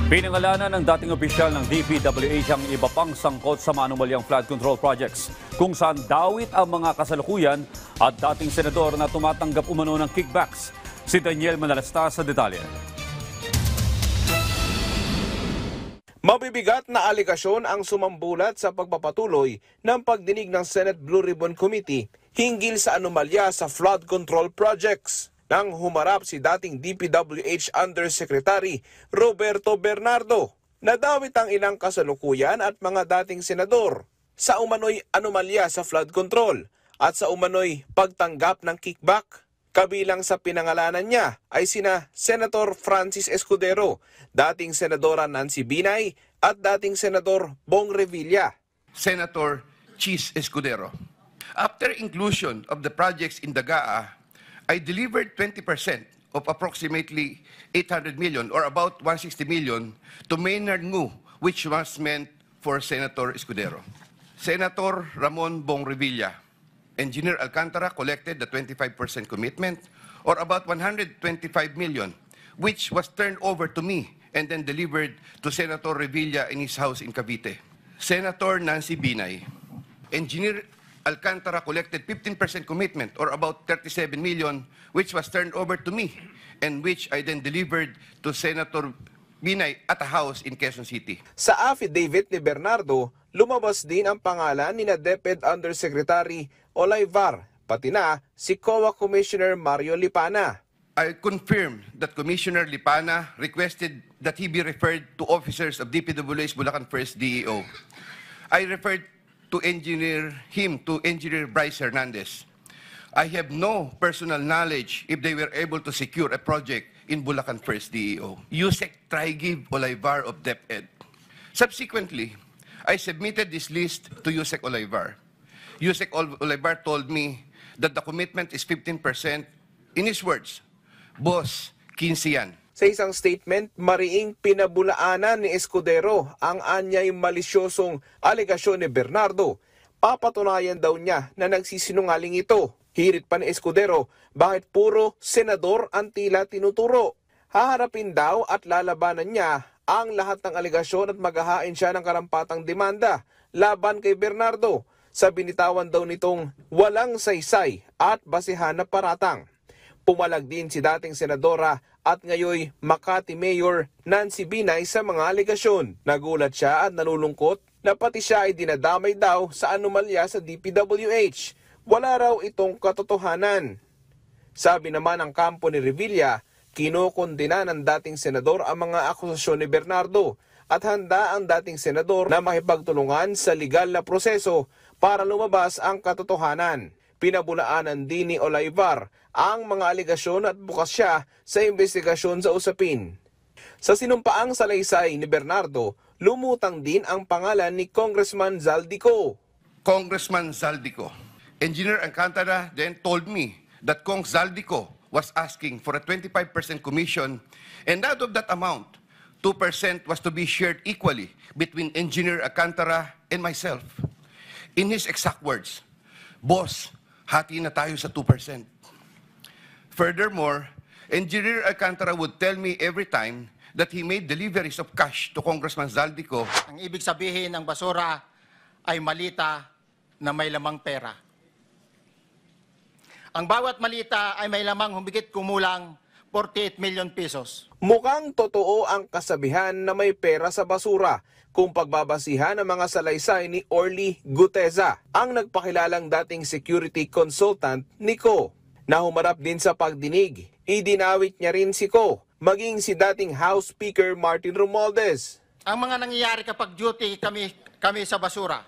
Pinangalanan ng dating opisyal ng DPWH ang iba pang sangkot sa manumalyang flood control projects kung saan dawit ang mga kasalukuyan at dating senador na tumatanggap umano ng kickbacks. Si Daniel Manalasta sa detalye. Mabibigat na aligasyon ang sumambulat sa pagpapatuloy ng pagdinig ng Senate Blue Ribbon Committee hinggil sa anomalya sa flood control projects. Nang humarap si dating DPWH Undersecretary Roberto Bernardo, nadawit ang ilang kasalukuyan at mga dating senador sa umano'y anomalya sa flood control at sa umano'y pagtanggap ng kickback. Kabilang sa pinangalanan niya ay sina Senator Francis Escudero, dating Senadora Nancy Binay at dating Senador Bong Revilla. Senator Chis Escudero. After inclusion of the projects in the GAA, I delivered 20% of approximately 800 million or about 160 million to Maynard Ngu, which was meant for Senator Escudero. Senator Ramon Bong Revilla, Engineer Alcantara collected the 25% commitment or about 125 million, which was turned over to me and then delivered to Senator Revilla in his house in Cavite. Senator Nancy Binay, Engineer Alcantara collected 15% commitment or about 37 million, which was turned over to me and which I then delivered to Senator Binay at a house in Quezon City. Sa affidavit ni Bernardo, lumabas din ang pangalan ni DepEd Undersecretary Olaivar, pati na si COA Commissioner Mario Lipana. I confirm that Commissioner Lipana requested that he be referred to officers of DPWH Bulacan 1st DEO. I referred to Engineer Bryce Hernandez. I have no personal knowledge if they were able to secure a project in Bulacan 1st DEO. Yusek Trigiv Olaivar of DepEd. Subsequently, I submitted this list to Yusek Olaivar. Yusek Olaivar told me that the commitment is 15%. In his words, Boss, 15 yan. Sa isang statement, mariing pinabulaanan ni Escudero ang anyay malisyosong alegasyon ni Bernardo. Papatunayan daw niya na nagsisinungaling ito. Hirit pa ni Escudero, bakit puro senador ang tila tinuturo? Haharapin daw at lalabanan niya ang lahat ng alegasyon at maghahain siya ng karampatang demanda laban kay Bernardo sa binitawan daw nitong walang saysay at basihan na paratang. Pumalag din si dating senadora at ngayoy Makati Mayor Nancy Binay sa mga alegasyon. Nagulat siya at nalulungkot na pati siya ay dinadamay daw sa anomalya sa DPWH. Wala raw itong katotohanan. Sabi naman ng kampo ni Revilla, kinokondena ng dating senador ang mga akusasyon ni Bernardo at handa ang dating senador na makipagtulungan sa legal na proseso para lumabas ang katotohanan. Pinabulaanan din ni Olaivar ang mga alegasyon at bukas siya sa investigasyon sa usapin. Sa sinumpaang salaysay ni Bernardo, lumutang din ang pangalan ni Congressman Zaldico. Congressman Zaldico. Engineer Alcantara then told me that Cong Zaldico was asking for a 25% commission, and out of that amount, 2% was to be shared equally between Engineer Alcantara and myself. In his exact words, Boss, hati na tayo sa 2%. Furthermore, Engineer Alcantara would tell me every time that he made deliveries of cash to Congressman Zaldico. Ang ibig sabihin ng basura ay malita na may lamang pera. Ang bawat malita ay may lamang humigit kumulang 48 million pesos. Mukhang totoo ang kasabihan na may pera sa basura kung pagbabasihan ng mga salaysay ni Orly Guteza, ang nagpakilalang dating security consultant ni Ko. Na humarap din sa pagdinig, idinawit niya rin si Ko, maging si dating House Speaker Martin Romualdez. Ang mga nangyayari kapag duty kami sa basura,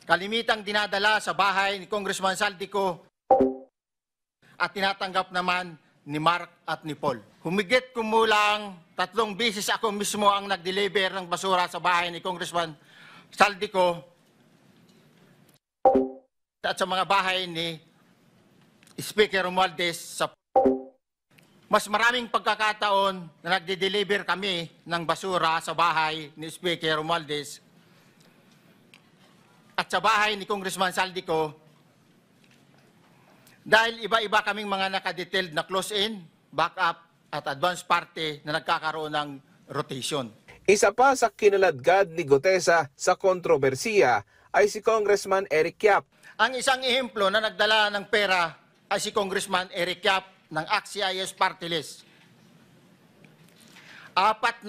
kalimitang dinadala sa bahay ni Congressman Zaldico at tinatanggap naman ni Mark at ni Paul. Humigit kumulang 3 beses ako mismo ang nag-deliver ng basura sa bahay ni Congressman Zaldico at sa mga bahay ni Speaker Romualdez. Mas maraming pagkakataon na nagde-deliver kami ng basura sa bahay ni Speaker Romualdez at sa bahay ni Congressman Zaldico dahil iba-iba kaming mga nakadetailed na close-in, back-up at advance party na nagkakaroon ng rotation. Isa pa sa kinaladkad ni Gutesa sa kontrobersiya ay si Congressman Eric Yap. Ang isang ehemplo na nagdala ng pera ay si Congressman Eric Yap ng ACT-CIS Party List. 46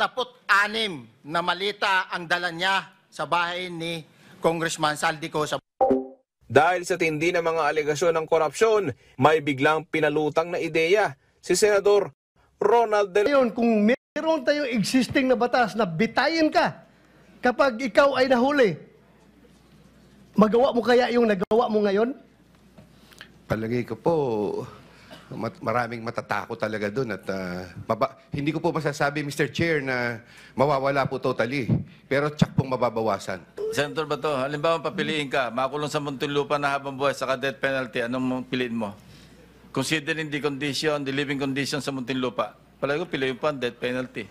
na malita ang dala niya sa bahay ni Congressman Saldico sa Dahil sa tindi ng mga alegasyon ng korupsyon, may biglang pinalutang na ideya si Senador Ronald De Ngayon, kung meron tayong existing na batas na bitayin ka kapag ikaw ay nahuli, magawa mo kaya yung nagawa mo ngayon? Palagay ko po, maraming matatakot talaga doon at hindi ko po masasabi, Mr. Chair, na mawawala po totally. Pero tsak pong mababawasan. Senator Bato, halimbawa papiliin ka, makulong sa Muntinlupa na habang buhay sa death penalty, anong piliin mo? Considering the living condition sa Muntinlupa, palagi ko piliin pa ang death penalty.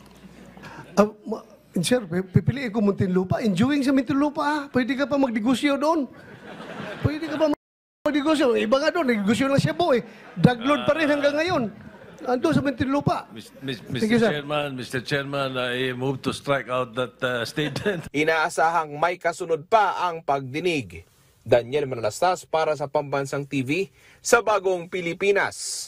Sir, pipiliin ko Muntinlupa. Enjoying sa Muntinlupa, pwede ka pa magdegosyo doon. Pwede ka pa magdegosyo. Iba nga doon, negosyo lang siya po eh. Drug lord pa rin hanggang ngayon. Ando sa Muntinlupa. Mr. Chairman, I move to strike out that statement. Inaasahang may kasunod pa ang pagdinig. Daniel Manalastas para sa Pambansang TV sa Bagong Pilipinas.